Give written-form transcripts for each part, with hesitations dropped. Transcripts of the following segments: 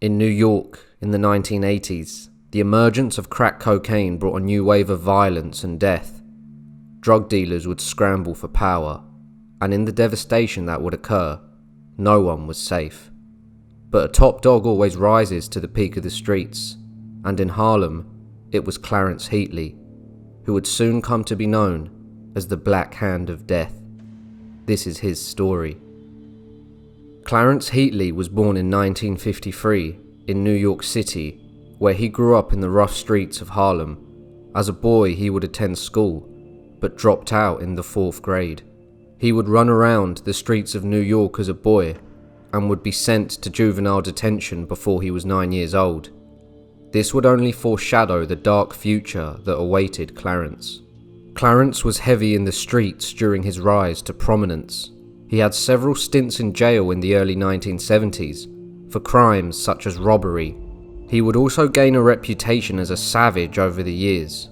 In New York, in the 1980s, the emergence of crack cocaine brought a new wave of violence and death. Drug dealers would scramble for power, and in the devastation that would occur, no one was safe. But a top dog always rises to the peak of the streets, and in Harlem, it was Clarence Heatley, who would soon come to be known as the Black Hand of Death. This is his story. Clarence Heatley was born in 1953 in New York City, where he grew up in the rough streets of Harlem. As a boy, he would attend school, but dropped out in the 4th grade. He would run around the streets of New York as a boy, and would be sent to juvenile detention before he was 9 years old. This would only foreshadow the dark future that awaited Clarence. Clarence was heavy in the streets during his rise to prominence. He had several stints in jail in the early 1970s for crimes such as robbery. He would also gain a reputation as a savage over the years.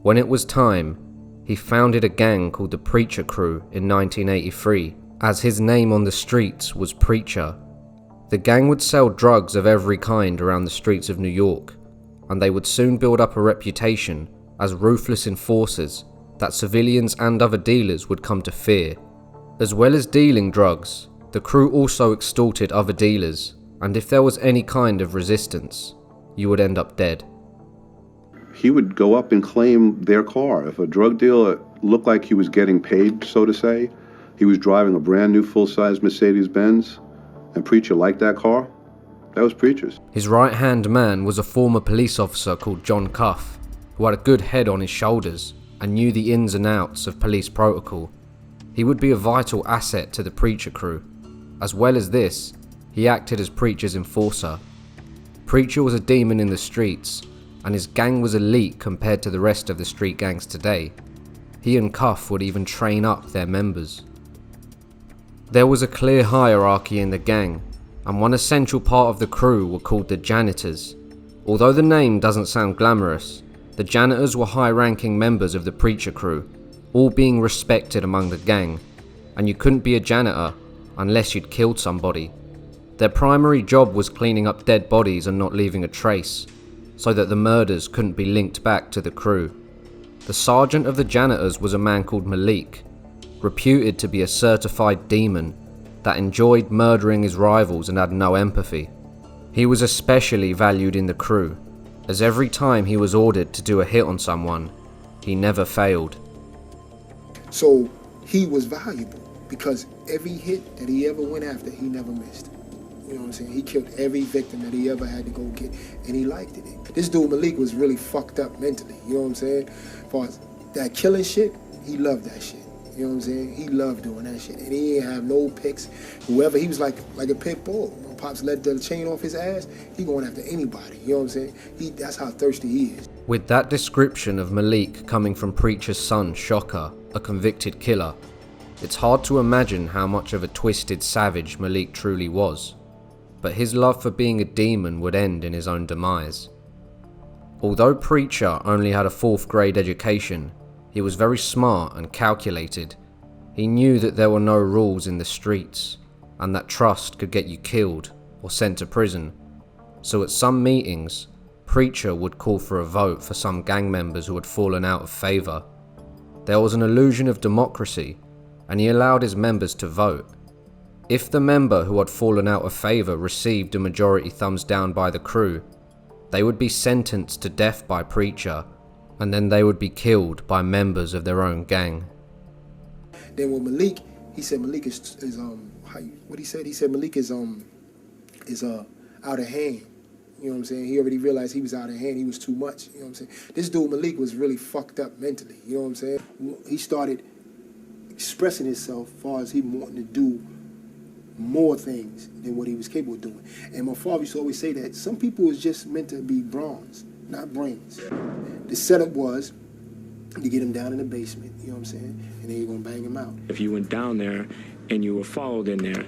When it was time, he founded a gang called the Preacher Crew in 1983, as his name on the streets was Preacher. The gang would sell drugs of every kind around the streets of New York, and they would soon build up a reputation as ruthless enforcers that civilians and other dealers would come to fear. As well as dealing drugs, the crew also extorted other dealers, and if there was any kind of resistance, you would end up dead. He would go up and claim their car. If a drug dealer looked like he was getting paid, so to say, he was driving a brand new full-size Mercedes-Benz, and Preacher liked that car, that was Preacher's. His right-hand man was a former police officer called John Cuff, who had a good head on his shoulders and knew the ins and outs of police protocol. He would be a vital asset to the Preacher Crew. As well as this, he acted as Preacher's enforcer. Preacher was a demon in the streets, and his gang was elite compared to the rest of the street gangs today. He and Cuff would even train up their members. There was a clear hierarchy in the gang, and one essential part of the crew were called the janitors. Although the name doesn't sound glamorous, the janitors were high-ranking members of the Preacher Crew, all being respected among the gang, and you couldn't be a janitor unless you'd killed somebody. Their primary job was cleaning up dead bodies and not leaving a trace, so that the murders couldn't be linked back to the crew. The sergeant of the janitors was a man called Malik, reputed to be a certified demon that enjoyed murdering his rivals and had no empathy. He was especially valued in the crew, as every time he was ordered to do a hit on someone, he never failed. So he was valuable because every hit that he ever went after, he never missed. You know what I'm saying? He killed every victim that he ever had to go get, and he liked it. This dude Malik was really fucked up mentally, you know what I'm saying? As far as that killing shit, he loved that shit. You know what I'm saying? He loved doing that shit, and he didn't have no picks. Whoever, he was like a pit bull. You know, Pops let the chain off his ass, he going after anybody, you know what I'm saying? That's how thirsty he is. With that description of Malik coming from Preacher's son, Shocker, a convicted killer, it's hard to imagine how much of a twisted savage Malik truly was. But his love for being a demon would end in his own demise. Although Preacher only had a 4th grade education, he was very smart and calculated. He knew that there were no rules in the streets, and that trust could get you killed or sent to prison. So at some meetings, Preacher would call for a vote for some gang members who had fallen out of favour. There was an illusion of democracy, and he allowed his members to vote. If the member who had fallen out of favour received a majority thumbs down by the crew, they would be sentenced to death by Preacher, and then they would be killed by members of their own gang. Then with Malik, he said Malik is what he said? He said Malik is out of hand. You know what I'm saying? He already realized he was out of hand. He was too much. You know what I'm saying? This dude Malik was really fucked up mentally. You know what I'm saying? He started expressing himself as far as he wanting to do more things than what he was capable of doing. And my father used to always say that some people is just meant to be bronze, not brains. The setup was to get him down in the basement, you know what I'm saying? And then you're gonna bang him out. If you went down there and you were followed in there,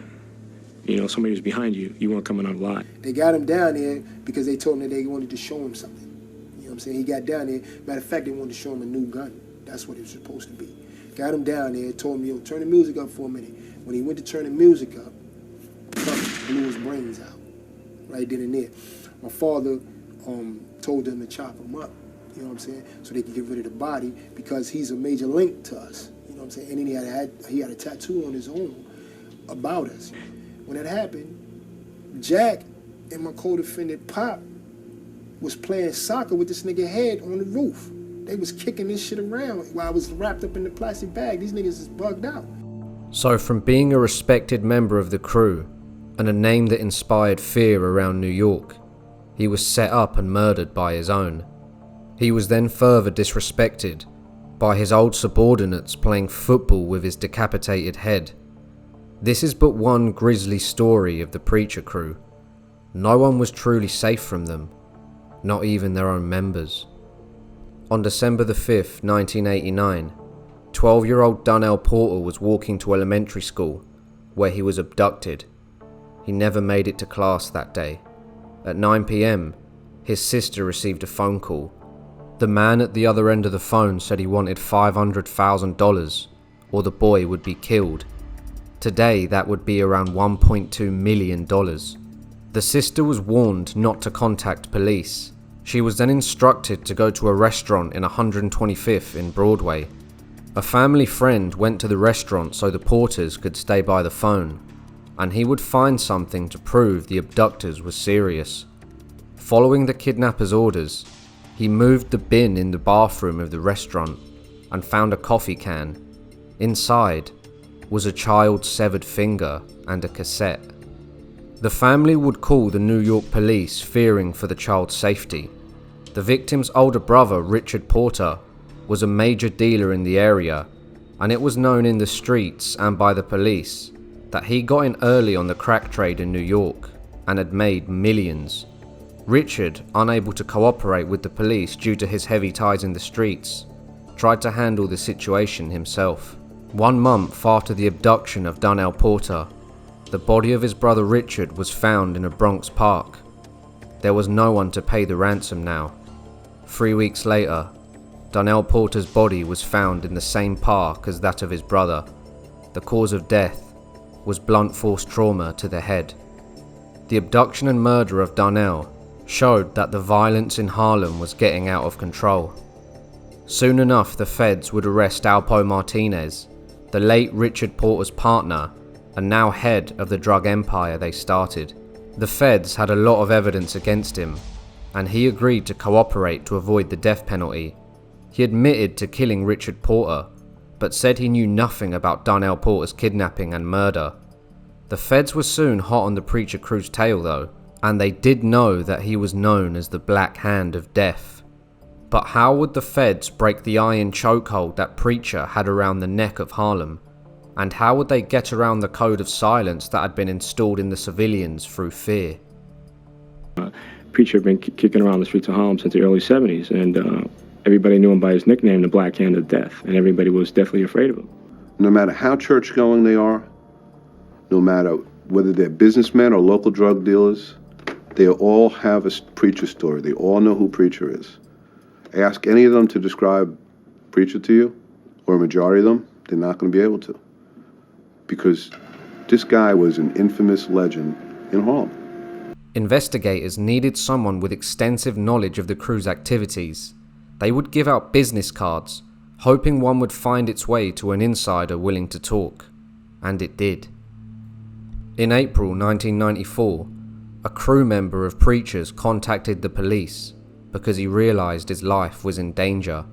you know, somebody was behind you, you weren't coming out alive. They got him down there because they told him that they wanted to show him something. You know what I'm saying? He got down there. Matter of fact, they wanted to show him a new gun. That's what it was supposed to be. Got him down there, told him, yo, turn the music up for a minute. When he went to turn the music up, blew his brains out. right then and there. My father told them to chop him up, you know what I'm saying, so they could get rid of the body because he's a major link to us, you know what I'm saying. And then he had a tattoo on his arm about us. When that happened, Jack and my co-defendant Pop was playing soccer with this nigga head on the roof. They was kicking this shit around while I was wrapped up in the plastic bag. These niggas is bugged out. So from being a respected member of the crew and a name that inspired fear around New York, he was set up and murdered by his own. He was then further disrespected by his old subordinates playing football with his decapitated head. This is but one grisly story of the Preacher crew. No one was truly safe from them, not even their own members. On December the 5th, 1989, 12-year-old Donnell Porter was walking to elementary school, where he was abducted. He never made it to class that day. At 9 p.m, his sister received a phone call. The man at the other end of the phone said he wanted $500,000, or the boy would be killed. Today, that would be around $1.2 million. The sister was warned not to contact police. She was then instructed to go to a restaurant in 125th in Broadway. A family friend went to the restaurant so the Porters could stay by the phone, and he would find something to prove the abductors were serious. Following the kidnapper's orders, he moved the bin in the bathroom of the restaurant and found a coffee can. Inside was a child's severed finger and a cassette. The family would call the New York police, fearing for the child's safety. The victim's older brother, Richard Porter, was a major dealer in the area, and it was known in the streets and by the police that he got in early on the crack trade in New York and had made millions. Richard, unable to cooperate with the police due to his heavy ties in the streets, tried to handle the situation himself. 1 month after the abduction of Donnell Porter, the body of his brother Richard was found in a Bronx park. There was no one to pay the ransom now. 3 weeks later, Donnell Porter's body was found in the same park as that of his brother. The cause of death was blunt force trauma to the head. The abduction and murder of Donnell showed that the violence in Harlem was getting out of control. Soon enough, the feds would arrest Alpo Martinez, the late Richard Porter's partner, and now head of the drug empire they started. The feds had a lot of evidence against him, and he agreed to cooperate to avoid the death penalty. He admitted to killing Richard Porter, but said he knew nothing about Donnell Porter's kidnapping and murder. The feds were soon hot on the Preacher crew's tail though, and they did know that he was known as the Black Hand of Death. But how would the feds break the iron chokehold that Preacher had around the neck of Harlem? And how would they get around the code of silence that had been installed in the civilians through fear? Preacher had been kicking around the streets of Harlem since the early 70s, and everybody knew him by his nickname, the Black Hand of Death, and everybody was definitely afraid of him. No matter how church-going they are, no matter whether they're businessmen or local drug dealers, they all have a Preacher story. They all know who Preacher is. Ask any of them to describe Preacher to you, or a majority of them, they're not going to be able to. Because this guy was an infamous legend in Harlem. Investigators needed someone with extensive knowledge of the crew's activities. They would give out business cards, hoping one would find its way to an insider willing to talk. And it did. In April 1994, a crew member of Preacher's contacted the police because he realized his life was in danger,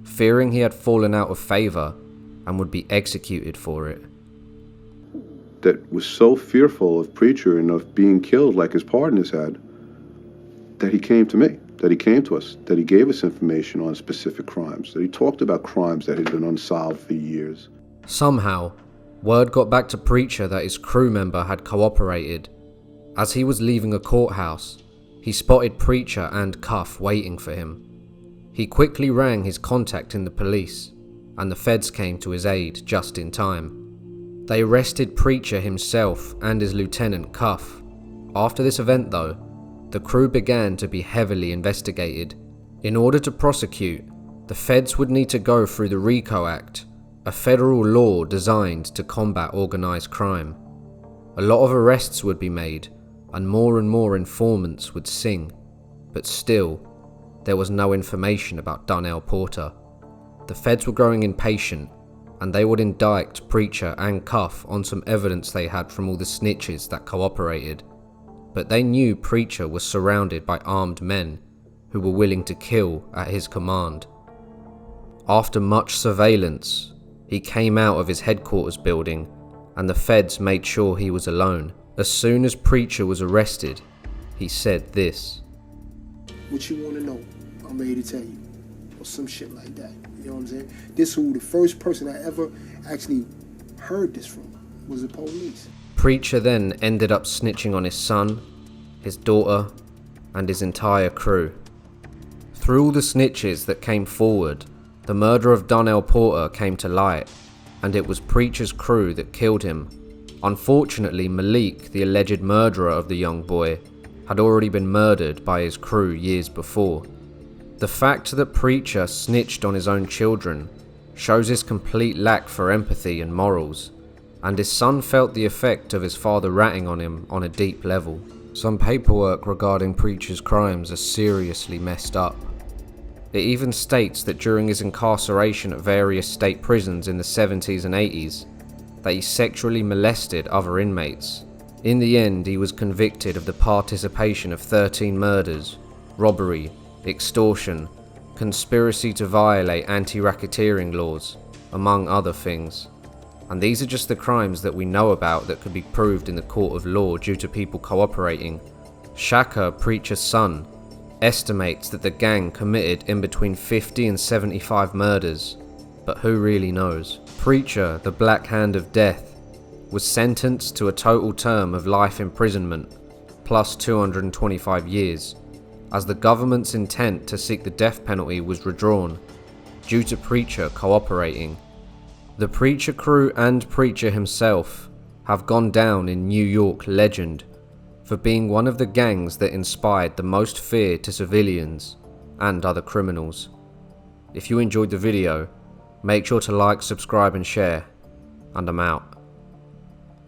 fearing he had fallen out of favor and would be executed for it. That was so fearful of Preacher and of being killed like his partners had, that he came to me, that he came to us, that he gave us information on specific crimes, that he talked about crimes that had been unsolved for years. Somehow, word got back to Preacher that his crew member had cooperated. As he was leaving a courthouse, he spotted Preacher and Cuff waiting for him. He quickly rang his contact in the police, and the feds came to his aid just in time. They arrested Preacher himself and his lieutenant Cuff. After this event though, the crew began to be heavily investigated. In order to prosecute, the feds would need to go through the RICO Act, a federal law designed to combat organized crime. A lot of arrests would be made, and more informants would sing, but still, there was no information about Donnell Porter. The feds were growing impatient, and they would indict Preacher and Cuff on some evidence they had from all the snitches that cooperated. But they knew Preacher was surrounded by armed men who were willing to kill at his command. After much surveillance, he came out of his headquarters building, and the feds made sure he was alone. As soon as Preacher was arrested, he said this: "What you want to know, I'm ready to tell you," or some shit like that. You know what I'm saying? This who the first person I ever actually heard this from was the police. Preacher then ended up snitching on his son, his daughter, and his entire crew. Through all the snitches that came forward, the murder of Donnell Porter came to light, and it was Preacher's crew that killed him. Unfortunately, Malik, the alleged murderer of the young boy, had already been murdered by his crew years before. The fact that Preacher snitched on his own children shows his complete lack for empathy and morals, and his son felt the effect of his father ratting on him on a deep level. Some paperwork regarding Preacher's crimes are seriously messed up. It even states that during his incarceration at various state prisons in the 70s and 80s, that he sexually molested other inmates. In the end, he was convicted of the participation of 13 murders, robbery, extortion, conspiracy to violate anti-racketeering laws, among other things. And these are just the crimes that we know about that could be proved in the court of law due to people cooperating. Shaka, Preacher's son, estimates that the gang committed in between 50 and 75 murders, but who really knows? Preacher, the Black Hand of Death, was sentenced to a total term of life imprisonment, plus 225 years, as the government's intent to seek the death penalty was withdrawn, due to Preacher cooperating. The Preacher crew and Preacher himself have gone down in New York legend for being one of the gangs that inspired the most fear to civilians and other criminals. If you enjoyed the video, make sure to like, subscribe and share, and I'm out.